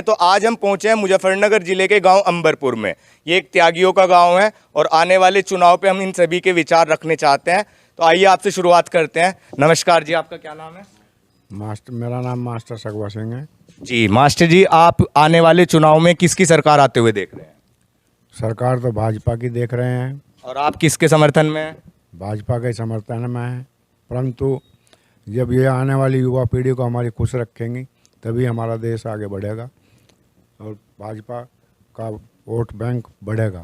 तो आज हम पहुंचे हैं मुजफ्फरनगर जिले के गांव अंबरपुर में। ये एक त्यागियों का गांव है और आने वाले चुनाव पे हम इन सभी के विचार रखने चाहते हैं। तो आइए आपसे शुरुआत करते हैं। नमस्कार जी, आपका क्या नाम है? मेरा नाम मास्टर सगवा सिंह है। जी मास्टर जी, आप आने वाले चुनाव में किसकी सरकार आते हुए देख रहे हैं? सरकार तो भाजपा की देख रहे हैं और आप किसके समर्थन में हैं? भाजपा के समर्थन में है, परंतु जब ये आने वाली युवा पीढ़ी को हमारी खुश रखेंगी तभी हमारा देश आगे बढ़ेगा और भाजपा का वोट बैंक बढ़ेगा।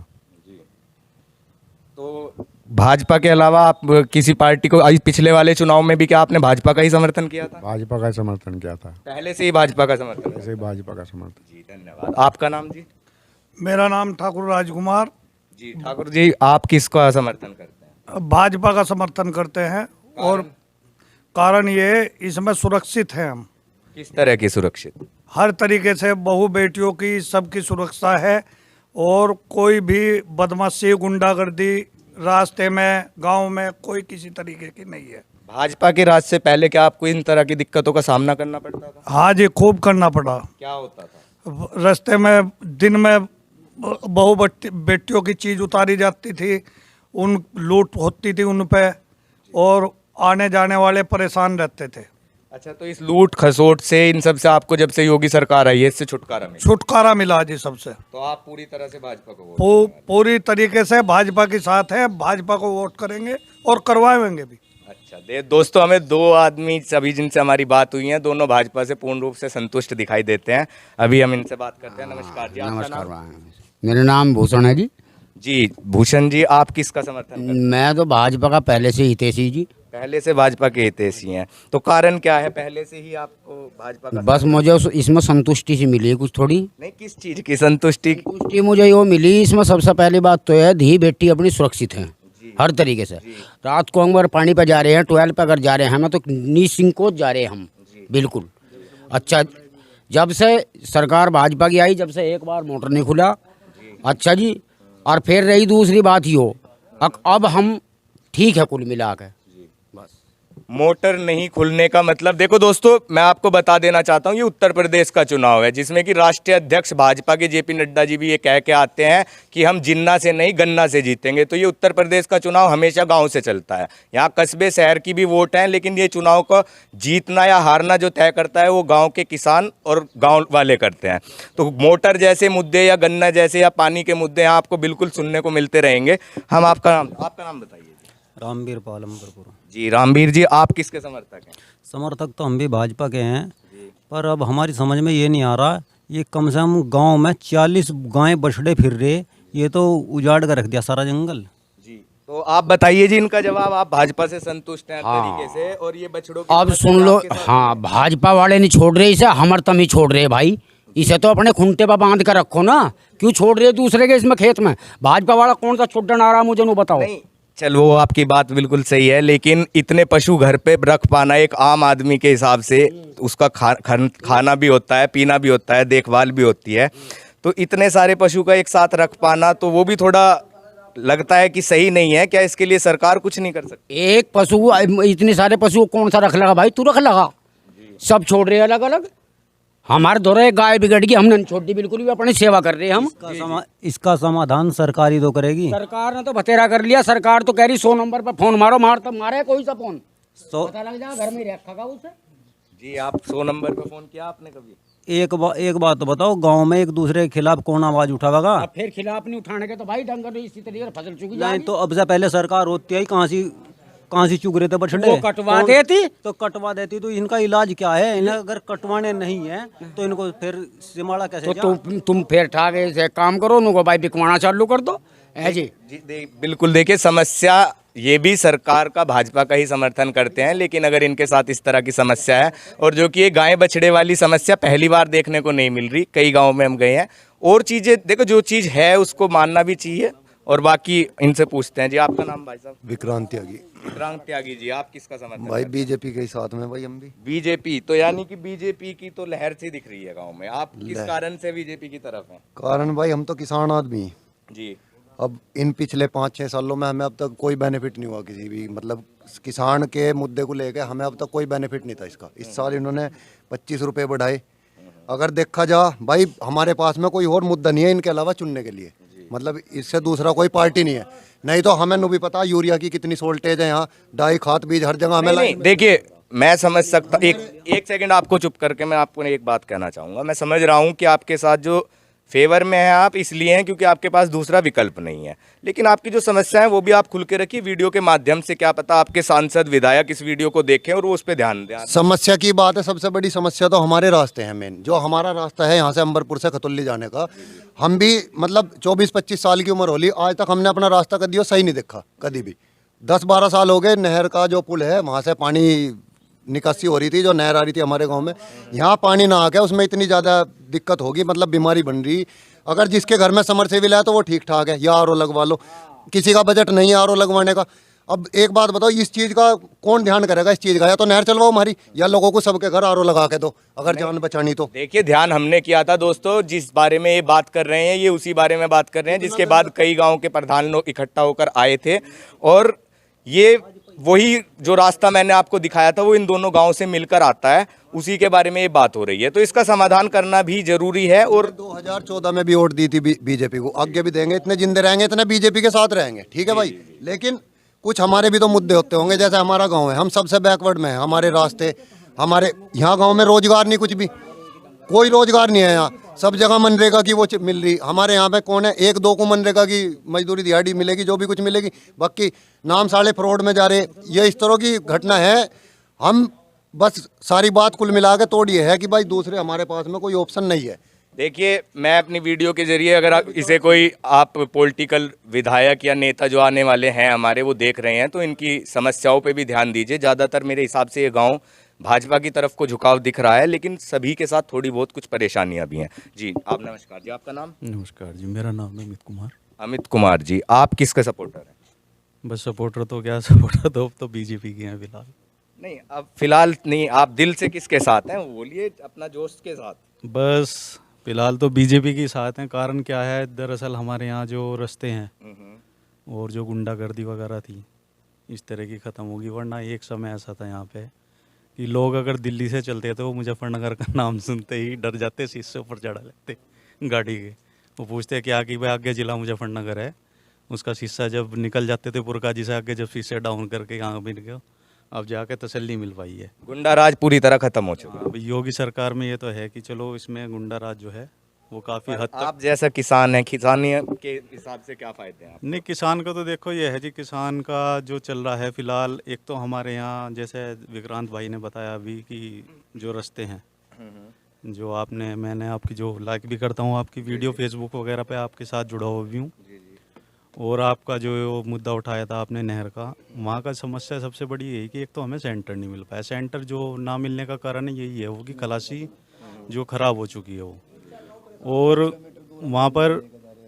तो भाजपा के अलावा आप किसी पार्टी को पिछले वाले चुनाव में भी क्या आपने भाजपा का ही समर्थन किया था? भाजपा का समर्थन किया था, पहले से ही भाजपा का समर्थन है? ऐसे ही भाजपा का समर्थन। जी धन्यवाद। आपका नाम जी? मेरा नाम ठाकुर राजकुमार। जी ठाकुर जी, आप किसका समर्थन करते हैं? भाजपा का समर्थन करते हैं और कारण ये इसमें सुरक्षित हैं हम। किस तरह की सुरक्षित? हर तरीके से बहू बेटियों की सबकी सुरक्षा है और कोई भी बदमाशी गुंडागर्दी रास्ते में गांव में कोई किसी तरीके की नहीं है। भाजपा के राज से पहले क्या आपको इन तरह की दिक्कतों का सामना करना पड़ता था? हाँ जी, खूब करना पड़ा। क्या होता था? रास्ते में दिन में बहू बेटियों की चीज़ उतारी जाती थी, उन लूट होती थी उन पे और आने जाने वाले परेशान रहते थे। अच्छा, तो इस लूट खसोट से इन सब से आपको जब से योगी सरकार आई है इससे छुटकारा मिला? छुटकारा मिला जी सबसे। तो आप पूरी तरह से भाजपा को वोट पूरी तरीके से भाजपा के साथ है, भाजपा को वोट करेंगे और करवाएंगे भी। अच्छा दोस्तों, हमें दो आदमी सभी जिनसे हमारी बात हुई है, दोनों भाजपा से पूर्ण रूप से संतुष्ट दिखाई देते हैं। अभी हम इनसे बात करते हैं। नमस्कार जी, आपका नमस्कार नाम? मेरा नाम भूषण है जी। जी भूषण जी, आप किसका समर्थन करते हैं? मैं तो भाजपा का पहले से हितैषी जी। पहले से भाजपा के हितैषी हैं, तो कारण क्या है पहले से ही आपको भाजपा का? बस मुझे इसमें संतुष्टि सी मिली है कुछ थोड़ी। नहीं, किस चीज की संतुष्टि? संतुष्टि मुझे यो मिली, इसमें सबसे पहली बात तो है धी बेटी अपनी सुरक्षित है हर तरीके से। रात को अगर पानी पे जा रहे हैं, 12 पे अगर जा रहे हैं, हमें तो निसंकोच जा रहे हैं हम बिल्कुल। अच्छा, जब से सरकार भाजपा की आई, जब से एक बार मोटर नहीं खुला। अच्छा जी, और फिर रही दूसरी बात ही हो, अब हम ठीक है कुल मिला के। मोटर नहीं खुलने का मतलब, देखो दोस्तों मैं आपको बता देना चाहता हूँ, ये उत्तर प्रदेश का चुनाव है जिसमें कि राष्ट्रीय अध्यक्ष भाजपा के जेपी नड्डा जी भी ये कह के आते हैं कि हम जिन्ना से नहीं गन्ना से जीतेंगे। तो ये उत्तर प्रदेश का चुनाव हमेशा गांव से चलता है। यहाँ कस्बे शहर की भी वोट है, लेकिन ये चुनाव को जीतना या हारना जो तय करता है वो गाँव के किसान और गाँव वाले करते हैं। तो मोटर जैसे मुद्दे या गन्ना जैसे या पानी के मुद्दे यहाँ आपको बिल्कुल सुनने को मिलते रहेंगे। हम आपका नाम बताइए? रामवीर पाल अंबरपुर। जी रामवीर जी, आप किसके समर्थक हैं? समर्थक तो हम भी भाजपा के हैं, पर अब हमारी समझ में ये नहीं आ रहा, ये कम से कम गांव में 40 गायें बछड़े फिर रहे, ये तो उजाड़ कर रख दिया सारा जंगल। जी तो आप बताइए जी इनका जवाब। आप भाजपा से संतुष्ट हैं हर तरीके से, और ये बछड़ों की अब सुन लो, हाँ भाजपा वाले नहीं छोड़ रहे इसे, हमर तम ही छोड़ रहे भाई। इसे तो अपने खूंटे पर बांध कर रखो ना, क्यों छोड़ रहे दूसरे के इसमें खेत में? भाजपा वाला कौन सा छुट्टन आ रहा मुझे नहीं बताओ। नहीं, चलो वो आपकी बात बिल्कुल सही है, लेकिन इतने पशु घर पे रख पाना एक आम आदमी के हिसाब से, उसका खाना भी होता है, पीना भी होता है, देखभाल भी होती है, तो इतने सारे पशु का एक साथ रख पाना तो वो भी थोड़ा लगता है कि सही नहीं है। क्या इसके लिए सरकार कुछ नहीं कर सकती? एक पशु, इतने सारे पशु कौन सा रख लगा भाई? तू रख लगा, सब छोड़ रहे अलग अलग। हमारे दौरे गाय बिगड़ गई, हमने छोड़ दी बिल्कुल भी, अपनी सेवा कर रहे हैं हम। इसका समाधान सरकार ही तो करेगी। सरकार ने तो बतेरा कर लिया। सरकार तो कह रही 100 नंबर पर फोन मारो, मार तब मारे कोई सा फोन, पता लग जाए घर में रखा उसे। जी आप 100 नंबर पे फोन किया आपने कभी? एक बात तो बताओ, गांव में एक दूसरे के खिलाफ कौन आवाज उठावेगा? फिर खिलाफ नहीं उठाने के तो भाई डंगर इसी तरीके से फसल चुकी नहीं तो अब से पहले सरकार होती है, कहाँ से चुग रहे थे बछड़े? वो कटवा देती तो कटवा देती, तो इनका इलाज क्या है? इन्हें अगर कटवाने नहीं है तो इनको फिर सिमाड़ा कैसे? तो तुम फिर ठाके से काम करो, उनको भाई बिकवाना चालू कर दो। जी बिल्कुल। देखिए, समस्या ये भी सरकार का भाजपा का ही समर्थन करते हैं, लेकिन अगर इनके साथ इस तरह की समस्या है, और जो कि ये गाय बछड़े वाली समस्या पहली बार देखने को नहीं मिल रही, कई गाँव में हम गए हैं, और चीज़ें देखो, जो चीज़ है उसको मानना भी चाहिए। और बाकी इनसे पूछते हैं। जी आपका नाम भाई साहब? विक्रांत त्यागी। विक्रांत त्यागी जी, आप किसका समर्थन भाई करते हैं? बीजेपी के साथ में भाई हम भी। बीजेपी, तो यानी कि बीजेपी की तो लहर सी दिख रही है गांव में। आप किस कारण से बीजेपी की तरफ हैं? कारण भाई हम तो किसान आदमी हैं। जी अब इन पिछले 5-6 सालों में हमें अब तक कोई बेनिफिट नहीं हुआ किसी भी, मतलब किसान के मुद्दे को लेकर हमें अब तक कोई बेनिफिट नहीं था इसका। इस साल इन्होंने 25 रुपये बढ़ाए अगर देखा जा भाई, हमारे पास में कोई और मुद्दा नहीं है इनके अलावा चुनने के लिए, मतलब इससे दूसरा कोई पार्टी नहीं है। नहीं तो हमें भी पता यूरिया की कितनी शॉर्टेज है यहाँ, डाई खाद बीज हर जगह हमें नहीं, देखिए मैं समझ सकता, एक सेकंड आपको चुप करके मैं आपको एक बात कहना चाहूँगा। मैं समझ रहा हूँ कि आपके साथ जो फेवर में है आप इसलिए हैं क्योंकि आपके पास दूसरा विकल्प नहीं है, लेकिन आपकी जो समस्या है वो भी आप खुल के रखिए वीडियो के माध्यम से। क्या पता आपके सांसद विधायक इस वीडियो को देखें और वो उस पर ध्यान दें। समस्या की बात है, सबसे बड़ी समस्या तो हमारे रास्ते हैं मेन। जो हमारा रास्ता है यहाँ से अंबरपुर से खतौली जाने का, हम भी मतलब 24-25 साल की उम्र होली, आज तक हमने अपना रास्ता कभी सही नहीं देखा कभी भी। 10-12 साल हो गए, नहर का जो पुल है वहाँ से पानी निकासी हो रही थी, जो नहर आ रही थी हमारे गांव में, यहाँ पानी ना आके उसमें इतनी ज़्यादा दिक्कत होगी, मतलब बीमारी बन रही। अगर जिसके घर में समरसेबिल है तो वो ठीक ठाक है, या आरओ लगवा लो, किसी का बजट नहीं है आरओ लगवाने का। अब एक बात बताओ, इस चीज़ का कौन ध्यान करेगा इस चीज़ का? या तो नहर चलवाओ हमारी, या लोगों को सबके घर आरओ लगा के दो अगर जान बचानी तो। देखिए ध्यान हमने किया था दोस्तों, जिस बारे में ये बात कर रहे हैं ये उसी बारे में बात कर रहे हैं जिसके बाद कई गाँव के प्रधान लोग इकट्ठा होकर आए थे, और ये वही जो रास्ता मैंने आपको दिखाया था वो इन दोनों गांव से मिलकर आता है, उसी के बारे में ये बात हो रही है। तो इसका समाधान करना भी जरूरी है। और 2014 में भी वोट दी थी बीजेपी को, आगे भी देंगे, इतने जिंदे रहेंगे इतने बीजेपी के साथ रहेंगे, ठीक है भाई। लेकिन कुछ हमारे भी तो मुद्दे होते होंगे, जैसे हमारा गाँव है, हम सबसे बैकवर्ड में है, हमारे रास्ते, हमारे यहाँ गाँव में रोजगार नहीं, कुछ भी कोई रोजगार नहीं है यहाँ, सब जगह मनरेगा की वो मिल रही। हमारे यहाँ पे कौन है, 1-2 को मनरेगा की मजदूरी दिहाड़ी मिलेगी, जो भी कुछ मिलेगी, बाकी नाम साले फ्रॉड में जा रहे। ये इस तरह की घटना है। हम बस सारी बात कुल मिला के तोड़ ये है कि भाई दूसरे हमारे पास में कोई ऑप्शन नहीं है। देखिए मैं अपनी वीडियो के जरिए, अगर इसे कोई आप पॉलिटिकल विधायक या नेता जो आने वाले हैं हमारे वो देख रहे हैं तो इनकी समस्याओं पे भी ध्यान दीजिए। ज़्यादातर मेरे हिसाब से ये गांव भाजपा की तरफ को झुकाव दिख रहा है, लेकिन सभी के साथ थोड़ी बहुत कुछ परेशानियां भी हैं। जी आप नमस्कार जी, आपका नाम? नमस्कार जी, मेरा नाम है अमित कुमार। अमित कुमार जी, आप किसके सपोर्टर हैं? बस सपोर्टर तो क्या, सपोर्टर तो बीजेपी के हैं फिलहाल। नहीं अब फिलहाल नहीं, आप दिल से किसके साथ हैं वो बोलिए, अपना जोश के साथ। बस फिलहाल तो बीजेपी के साथ हैं। कारण क्या है, दरअसल हमारे यहाँ जो रास्ते हैं और जो गुंडागर्दी वगैरह थी इस तरह की ख़त्म होगी। वरना एक समय ऐसा था यहाँ पे कि लोग अगर दिल्ली से चलते थे वो मुजफ्फरनगर का नाम सुनते ही डर जाते, शीशे ऊपर चढ़ा लेते गाड़ी के। वो पूछते क्या कि भाई आगे जिला मुजफ्फरनगर है, उसका शीशा जब निकल जाते थे पुरकाजी से आगे, जब शीशे डाउन करके यहाँ मिल गए, अब जाके तसल्ली मिल पाई है। गुंडा राज पूरी तरह खत्म हो चुका है। अब योगी सरकार में ये तो है कि चलो इसमें गुंडा राज जो है वो काफ़ी हद तक। आप जैसा किसान है, किसानी के हिसाब से क्या फ़ायदे हैं आप? नहीं, किसान का तो देखो ये है जी, किसान का जो चल रहा है फिलहाल, एक तो हमारे यहाँ जैसे विक्रांत भाई ने बताया अभी कि जो रास्ते हैं, जो आपने, मैंने आपकी जो लाइक भी करता हूँ आपकी वीडियो फेसबुक वगैरह पे, आपके साथ जुड़ा हुआ भी हूँ। और आपका जो मुद्दा उठाया था आपने नहर का, वहाँ का समस्या सबसे बड़ी यही कि एक तो हमें सेंटर नहीं मिल पाया। सेंटर जो ना मिलने का कारण यही है वो कि खलासी जो ख़राब हो चुकी है वो। और वहाँ पर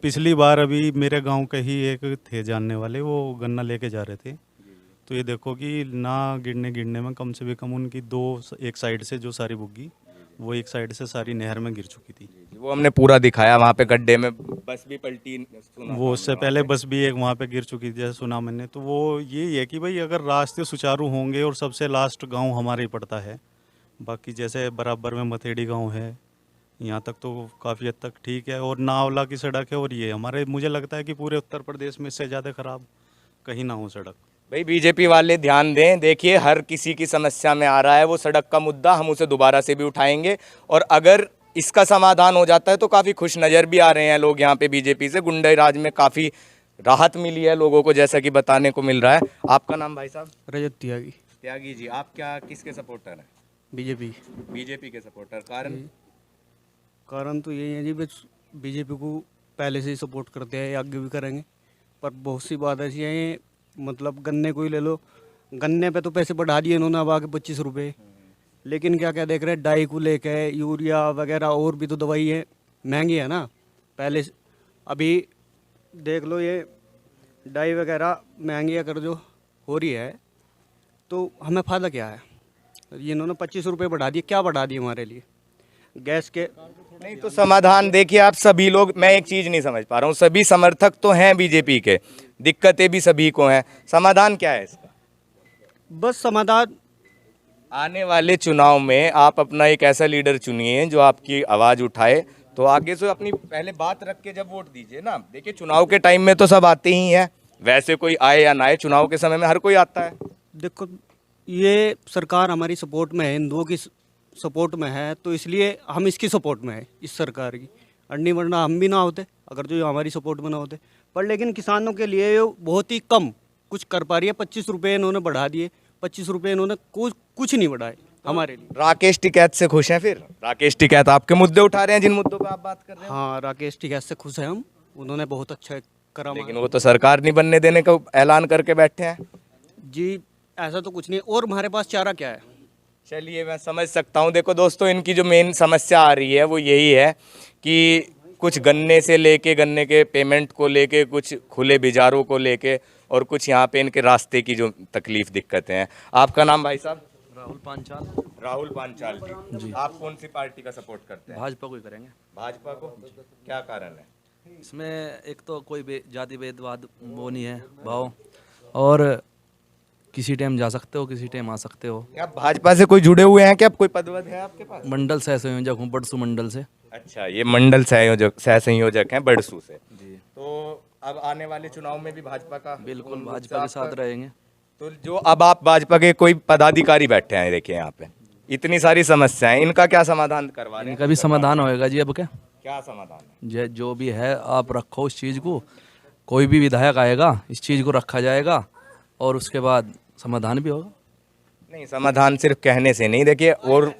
पिछली बार अभी मेरे गांव के ही एक थे जानने वाले, वो गन्ना लेके जा रहे थे, तो ये देखो कि ना गिरने में कम से कम उनकी एक साइड से जो सारी बुग्गी वो एक साइड से सारी नहर में गिर चुकी थी। वो हमने पूरा दिखाया, वहाँ पे गड्ढे में बस भी पलटी, वो उससे पहले बस भी एक वहाँ पे गिर चुकी थी जैसे सुना मैंने। तो वो यही है कि भाई अगर रास्ते सुचारू होंगे, और सबसे लास्ट गांव हमारे ही पड़ता है, बाकी जैसे बराबर में मथेड़ी गांव है, यहाँ तक तो काफ़ी हद तक ठीक है, और नावला की सड़क है। और ये हमारे, मुझे लगता है कि पूरे उत्तर प्रदेश में इससे ज़्यादा ख़राब कहीं ना हो सड़क। भाई बीजेपी वाले ध्यान दें, देखिए हर किसी की समस्या में आ रहा है वो सड़क का मुद्दा, हम उसे दोबारा से भी उठाएंगे, और अगर इसका समाधान हो जाता है तो काफ़ी खुश नज़र भी आ रहे हैं लोग यहाँ पे बीजेपी से। गुंडा राज में काफ़ी राहत मिली है लोगों को, जैसा कि बताने को मिल रहा है। आपका नाम भाई साहब? रजत त्यागी। त्यागी जी, आप क्या किसके सपोर्टर हैं? बीजेपी। बीजेपी के सपोर्टर, कारण? कारण तो यही है जी, बस बीजेपी को पहले से ही सपोर्ट करते हैं, आगे भी करेंगे। पर बहुत सी बात ऐसी है, मतलब गन्ने को ही ले लो, गन्ने पे तो पैसे बढ़ा दिए इन्होंने अब आके 25 रुपये, लेकिन क्या क्या देख रहे हैं, डाई को लेके यूरिया वगैरह और भी तो दवाई है, महंगी है ना। पहले अभी देख लो, ये डाई वगैरह महंगी अगर जो हो रही है तो हमें फ़ायदा क्या है? ये इन्होंने 25 रुपये बढ़ा दिए, क्या बढ़ा दिए हमारे लिए? गैस के नहीं तो समाधान देखिए, आप सभी लोग, मैं एक चीज़ नहीं समझ पा रहा हूँ, सभी समर्थक तो हैं बीजेपी के, दिक्कतें भी सभी को हैं, समाधान क्या है इसका? बस समाधान आने वाले चुनाव में आप अपना एक ऐसा लीडर चुनिए जो आपकी आवाज़ उठाए, तो आगे से अपनी पहले बात रख के जब वोट दीजिए ना। देखिए चुनाव के टाइम में तो सब आते ही हैं, वैसे कोई आए या ना आए, चुनाव के समय में हर कोई आता है। देखो ये सरकार हमारी सपोर्ट में है, हिंदुओं की सपोर्ट में है, तो इसलिए हम इसकी सपोर्ट में है, इस सरकार की। अन्य वरना हम भी ना होते अगर जो हमारी सपोर्ट में ना होते। पर लेकिन किसानों के लिए ये बहुत ही कम कुछ कर पा रही है। 25 रुपये इन्होंने बढ़ा दिए, 25 रुपये इन्होंने कुछ नहीं बढ़ाए हमारे लिए। राकेश टिकैत से खुश हैं फिर? राकेश टिकैत आपके मुद्दे उठा रहे हैं, जिन मुद्दों पर आप बात कर रहे हैं। हाँ, राकेश टिकैत से खुश हैं हम, उन्होंने बहुत अच्छा करा। लेकिन वो तो सरकार नहीं बनने देने का ऐलान करके बैठे हैं। जी ऐसा तो कुछ नहीं, और हमारे पास चारा क्या है। चलिए मैं समझ सकता हूँ। देखो दोस्तों, इनकी जो मेन समस्या आ रही है वो यही है कि कुछ गन्ने से लेके, गन्ने के पेमेंट को लेके, कुछ खुले बाजारों को लेके, और कुछ यहाँ पे इनके रास्ते की जो तकलीफ दिक्कतें हैं। आपका नाम भाई साहब? राहुल पांचाल। राहुल पांचाल जी। आप कौन सी पार्टी का सपोर्ट करते हैं? भाजपा को ही करेंगे। भाजपा को? क्या कारण है? इसमें एक तो कोई जाति भेदभाव वो नहीं है भाव, और किसी टाइम जा सकते हो, किसी टाइम आ सकते हो। क्या आप भाजपा से कोई जुड़े हुए हैं? क्या कोई पदवद है आपके पास? मंडल सह संयोजक हूँ, बड़सू मंडल से। अच्छा, ये मंडल सह संयोजक हैं बड़सू से जी। तो अब आने वाले चुनाव में भी भाजपा का? बिल्कुल भाजपा के साथ रहेंगे। तो जो अब आप भाजपा के कोई पदाधिकारी बैठे हैं, देखिए यहाँ पे इतनी सारी समस्याएं, इनका क्या समाधान करवा रहे हैं? इनका भी समाधान होएगा जी। अब क्या समाधान है? जो भी है आप रखो उस चीज़ को, कोई भी विधायक आएगा इस चीज़ को रखा जाएगा, और उसके बाद समाधान भी होगा। नहीं, समाधान सिर्फ कहने से नहीं, देखिए, और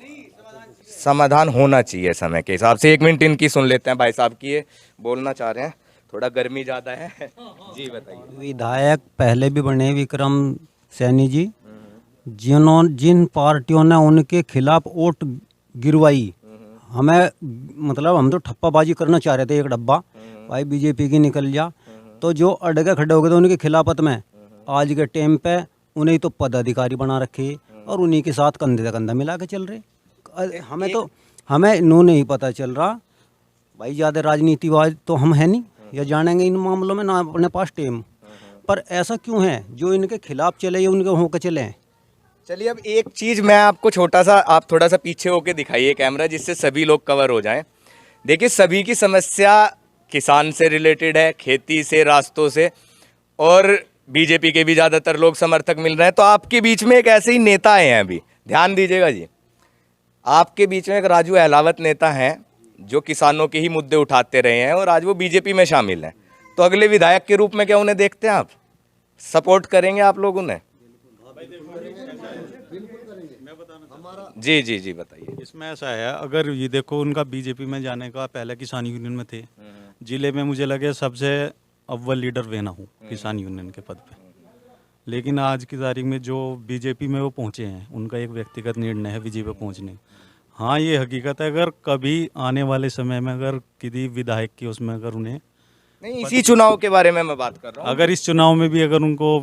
समाधान होना चाहिए समय के हिसाब से। 1 मिनट इनकी सुन लेते हैं, भाई साहब की ये बोलना चाह रहे हैं, थोड़ा गर्मी ज़्यादा है जी बताइए। विधायक पहले भी बने विक्रम सैनी जी, जिन पार्टियों ने उनके खिलाफ वोट गिरवाई, हमें मतलब हम तो ठप्पाबाजी करना चाह रहे थे, एक डब्बा भाई बीजेपी की निकल जा, तो जो अड़गे खड़े हो गए थे उनके खिलाफत में, आज के टाइम पे उन्हें तो पदाधिकारी बना रखे और उन्हीं के साथ कंधे से कंधा मिला के चल रहे। हमें नो नहीं पता चल रहा भाई, ज़्यादा राजनीतिवाद तो हम है नहीं या जानेंगे इन मामलों में, ना अपने पास टेम। पर ऐसा क्यों है जो इनके खिलाफ चले या उनके होकर चले? चलिए अब एक चीज़ मैं आपको छोटा सा, आप थोड़ा सा पीछे होके दिखाइए कैमरा, जिससे सभी लोग कवर हो जाएं। देखिए सभी की समस्या किसान से रिलेटेड है, खेती से, रास्तों से, और बीजेपी के भी ज़्यादातर लोग समर्थक मिल रहे हैं। तो आपके बीच में एक ऐसे ही नेता आए हैं, अभी ध्यान दीजिएगा जी, आपके बीच में एक राजू अहलावत नेता हैं जो किसानों के ही मुद्दे उठाते रहे हैं, और आज वो बीजेपी में शामिल हैं। तो अगले विधायक के रूप में क्या उन्हें देखते हैं आप? सपोर्ट करेंगे आप लोग उन्हें? जी जी जी बताइए। इसमें ऐसा है, अगर ये देखो उनका बीजेपी में जाने का, पहले किसान यूनियन में थे, जिले में मुझे लगे सबसे अव्वल लीडर वेना हूँ किसान यूनियन के पद पे, लेकिन आज की तारीख में जो बीजेपी में वो पहुँचे हैं, उनका एक व्यक्तिगत निर्णय है बीजेपी पे पहुँचने। हाँ ये हकीकत है, अगर कभी आने वाले समय में अगर किसी विधायक की उसमें अगर उन्हें, नहीं इसी चुनाव के बारे में मैं बात कर रहा हूँ, अगर इस चुनाव में भी अगर उनको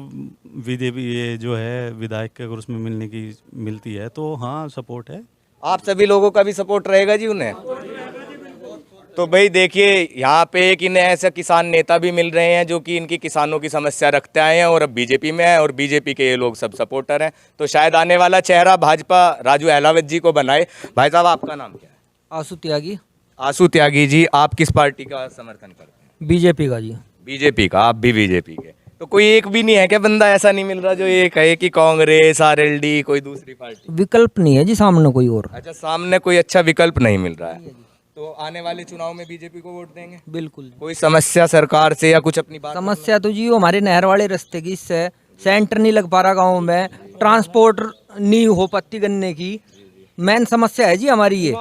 बीजेपी ये जो है विधायक के अगर उसमें मिलती है तो हाँ सपोर्ट है। आप सभी लोगों का भी सपोर्ट रहेगा जी उन्हें? तो भाई देखिए यहाँ पे एक इन्हें ऐसा किसान नेता भी मिल रहे हैं जो कि इनकी किसानों की समस्या रखते आए हैं और अब बीजेपी में है, और बीजेपी के ये लोग सब सपोर्टर हैं। तो शायद आने वाला चेहरा भाजपा राजू अहलावत जी को बनाए। भाई साहब आपका नाम क्या है? आसू त्यागी। आसू त्यागी जी, आप किस पार्टी का समर्थन करते हैं? बीजेपी का जी। बीजेपी का? आप भी बीजेपी के? तो कोई एक भी नहीं है क्या बंदा ऐसा नहीं मिल रहा जो ये कहे कि कांग्रेस, आरएलडी, कोई दूसरी पार्टी? विकल्प नहीं है जी सामने कोई और। अच्छा, सामने कोई अच्छा विकल्प नहीं मिल रहा है। तो आने वाले चुनाव में बीजेपी को वोट देंगे? बिल्कुल। कोई समस्या सरकार से या कुछ अपनी बात? समस्या तो जी वो हमारे नहर वाले रास्ते की, इससे सेंटर नहीं लग पा रहा गाँव में, ट्रांसपोर्ट नहीं हो पाती गन्ने की, मेन समस्या है जी हमारी। ये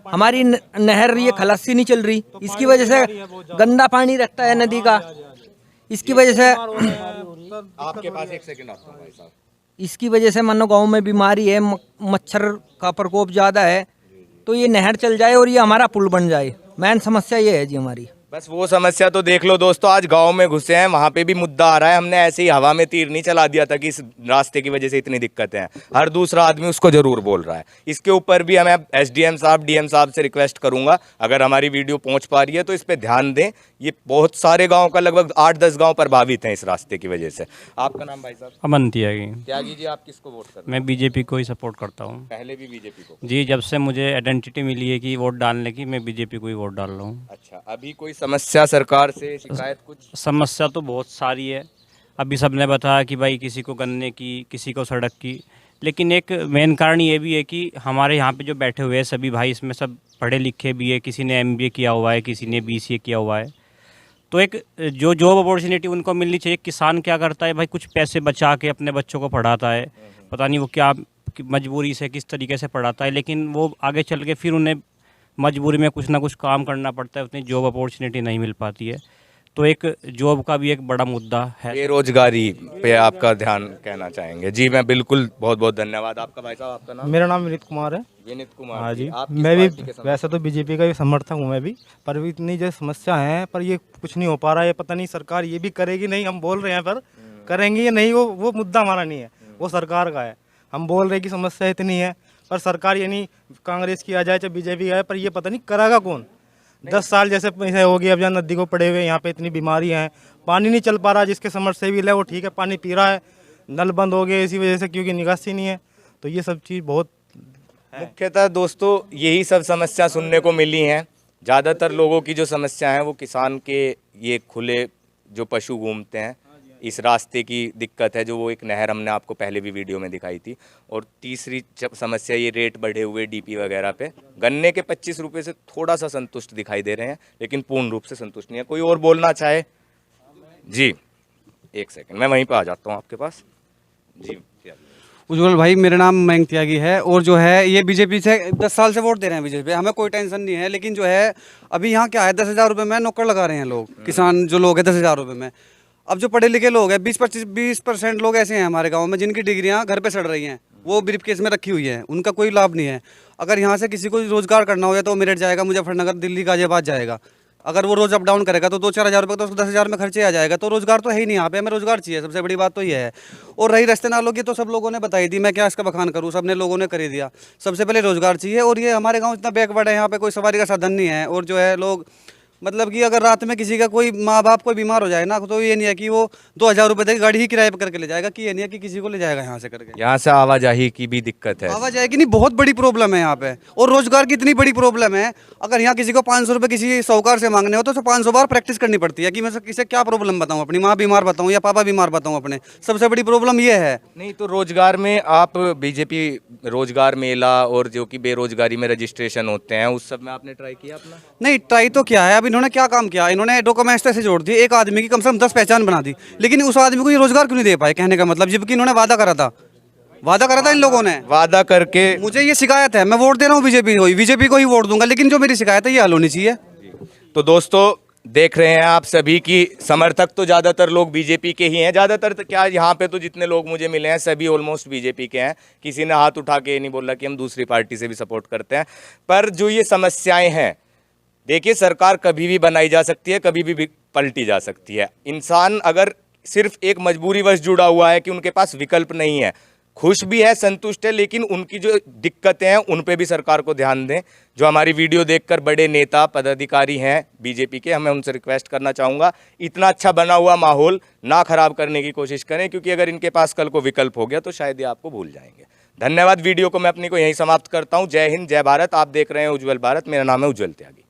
हमारी नहर ये खलासी नहीं चल रही, इसकी वजह से गंदा पानी रहता है नदी का, इसकी वजह से आपके पास एक सेकंड आता हूं भाई साहब, इसकी वजह से मानो गाँव में बीमारी है, मच्छर का प्रकोप ज़्यादा है। तो ये नहर चल जाए और ये हमारा पुल बन जाए, मेन समस्या ये है जी हमारी। बस वो समस्या तो देख लो दोस्तों, आज गांव में घुसे हैं, वहां पे भी मुद्दा आ रहा है। हमने ऐसे ही हवा में तीर नहीं चला दिया था कि इस रास्ते की वजह से इतनी दिक्कतें हैं, हर दूसरा आदमी उसको जरूर बोल रहा है। इसके ऊपर भी हमें एसडीएम साहब, डीएम साहब से रिक्वेस्ट करूंगा, अगर हमारी वीडियो पहुंच पा रही है तो इस पर ध्यान दें। ये बहुत सारे गाँव का लगभग 8-10 गाँव प्रभावित हैं इस रास्ते की वजह से। आपका नाम भाई साहब? अमन त्यागी। त्यागी जी, आप किसको वोट कर रहे हैं? मैं बीजेपी को ही सपोर्ट करता हूँ। पहले भी बीजेपी को? जी, जब से मुझे आइडेंटिटी मिली है कि वोट डालने की, मैं बीजेपी को ही वोट डाल रहा हूँ। अच्छा, अभी कोई समस्या सरकार से, शिकायत कुछ? समस्या तो बहुत सारी है। अभी सबने बताया कि भाई किसी को गन्ने की, किसी को सड़क की, लेकिन एक मेन कारण ये भी है कि हमारे यहाँ पे जो बैठे हुए हैं सभी भाई, इसमें सब पढ़े लिखे भी है, किसी ने MBA किया हुआ है, किसी ने BCA किया हुआ है। तो एक जो जॉब अपॉर्चुनिटी उनको मिलनी चाहिए। किसान क्या करता है भाई, कुछ पैसे बचा के अपने बच्चों को पढ़ाता है, पता नहीं वो क्या मजबूरी से किस तरीके से पढ़ाता है, लेकिन वो आगे चल के फिर उन्हें मजबूरी में कुछ ना कुछ काम करना पड़ता है, उतनी जॉब अपॉर्चुनिटी नहीं मिल पाती है। तो एक जॉब का भी एक बड़ा मुद्दा है। बेरोजगारी पे आपका ध्यान कहना चाहेंगे? जी मैं बिल्कुल, बहुत बहुत धन्यवाद। आपका भाई साहब, आपका नाम? मेरा नाम विनीत कुमार है। विनीत कुमार। हाँ जी, आप किस मैं भी पार्टी के समर्थक? वैसे तो बीजेपी का ही समर्थक हूँ मैं भी, पर भी इतनी जो समस्या है, पर ये कुछ नहीं हो पा रहा है। पता नहीं सरकार ये भी करेगी नहीं, हम बोल रहे हैं पर करेंगे या नहीं, वो मुद्दा हमारा नहीं है, वो सरकार का है। हम बोल रहे हैं कि समस्या इतनी है, पर सरकार ये नहीं, कांग्रेस की आ जाए चाहे बीजेपी आए, पर ये पता नहीं करेगा कौन। 10 साल जैसे पैसे हो गए अब जहाँ नदी को पड़े हुए, यहाँ पे इतनी बीमारी है, पानी नहीं चल पा रहा। जिसके समरसेबिल है वो ठीक है, पानी पी रहा है, नल बंद हो गए इसी वजह से, क्योंकि निकासी नहीं है। तो ये सब चीज़ बहुत मुख्यतः दोस्तों यही सब समस्या सुनने को मिली हैं। ज़्यादातर लोगों की जो समस्या है वो किसान के ये खुले जो पशु घूमते हैं, इस रास्ते की दिक्कत है, जो वो एक नहर हमने आपको पहले भी वीडियो में दिखाई थी। और तीसरी समस्या ये रेट बढ़े हुए DP वगैरह पे। गन्ने के 25 रुपये से थोड़ा सा संतुष्ट दिखाई दे रहे हैं, लेकिन पूर्ण रूप से संतुष्ट नहीं है। कोई और बोलना चाहे? जी एक सेकंड, मैं वहीं पे आ जाता हूँ आपके पास। जी उज्जवल भाई, मेरा नाम मयंक त्यागी है, और जो है ये बीजेपी से 10 साल से वोट दे रहे हैं बीजेपी, हमें कोई टेंशन नहीं है। लेकिन जो है अभी यहाँ क्या है, 10,000 रुपये में नौकर लगा रहे हैं लोग, किसान जो लोग हैं 10,000 रुपये में। अब जो पढ़े लिखे लोग हैं 20% लोग ऐसे हैं हमारे गाँव में जिनकी डिग्रियाँ घर पर सड़ रही हैं, वो ब्रीफ केस में रखी हुई है, उनका कोई लाभ नहीं है। अगर यहाँ से किसी को रोजगार करना हो जाए तो वो मेरठ जाएगा, मुजफ्फरनगर, दिल्ली, गाजियाबाद जाएगा। अगर वो रोज अप डाउन करेगा तो 2-4 हज़ार रुपये तो उसको 10,000 में खर्चे आ जाएगा। तो रोजगार तो है ही नहीं यहाँ पे, हमें रोजगार चाहिए, सबसे बड़ी बात तो ये है। और रही रास्ते नालों की, तो सब लोगों ने बताई दी, मैं क्या इसका बखान करूँ, सबने लोगों ने कर ही दिया। सबसे पहले रोजगार चाहिए, और ये हमारे गाँव इतना बैकवर्ड है, यहाँ पे कोई सवारी का साधन नहीं है। और जो है लोग मतलब कि अगर रात में किसी का कोई माँ बाप कोई बीमार हो जाए ना, तो ये नहीं है कि वो 2,000 रुपये तक गाड़ी ही किराए पर करके ले जाएगा, कि ये नहीं है कि किसी को ले जाएगा यहाँ से करके। यहाँ से आवाजाही की भी दिक्कत है, आवाजाही की नहीं, बहुत बड़ी प्रॉब्लम है यहाँ पे। और रोजगार की इतनी बड़ी प्रॉब्लम है, अगर यहाँ किसी को 500 रुपये किसी साहूकार से मांगने हो तो 500 बार प्रैक्टिस करनी पड़ती है कि मैं किसे क्या प्रॉब्लम बताऊँ, अपनी माँ बीमार बताऊँ या पापा बीमार बताऊँ अपने। सबसे बड़ी प्रॉब्लम ये है। नहीं तो रोजगार में आप बीजेपी रोजगार मेला और जो कि बेरोजगारी में रजिस्ट्रेशन होते हैं, उस सब में आपने ट्राई किया अपना? नहीं, ट्राई तो क्या है, अब इन्होंने क्या काम किया, इन्होंने डॉक्यूमेंट्स ऐसे जोड़ दिए, एक आदमी की कम से कम 10 पहचान बना दी, लेकिन उस आदमी को ये रोजगार क्यों नहीं दे पाए, कहने का मतलब, जबकि इन्होंने वादा करा था इन लोगों ने, वादा करके। मुझे ये शिकायत है, मैं वोट दे रहा हूँ बीजेपी को ही वोट दूंगा, लेकिन जो मेरी शिकायत है ये हल होनी चाहिए। तो दोस्तों देख रहे हैं आप सभी की समर्थक तो ज़्यादातर लोग बीजेपी के ही हैं। ज़्यादातर तो क्या, यहाँ पे तो जितने लोग मुझे मिले हैं सभी ऑलमोस्ट बीजेपी के हैं। किसी ने हाथ उठा के ये नहीं बोला कि हम दूसरी पार्टी से भी सपोर्ट करते हैं। पर जो ये समस्याएं हैं, देखिए सरकार कभी भी बनाई जा सकती है, कभी भी पलटी जा सकती है। इंसान अगर सिर्फ एक मजबूरीवश जुड़ा हुआ है कि उनके पास विकल्प नहीं है, खुश भी है, संतुष्ट है, लेकिन उनकी जो दिक्कतें हैं उन पे भी सरकार को ध्यान दें। जो हमारी वीडियो देखकर बड़े नेता पदाधिकारी हैं बीजेपी के, मैं उनसे रिक्वेस्ट करना चाहूँगा, इतना अच्छा बना हुआ माहौल ना खराब करने की कोशिश करें, क्योंकि अगर इनके पास कल को विकल्प हो गया तो शायद ये आपको भूल जाएंगे। धन्यवाद। वीडियो को मैं अपनी को यहीं समाप्त करता हूँ। जय हिंद, जय भारत। आप देख रहे हैं उज्जवल भारत। मेरा नाम है उज्जवल त्यागी।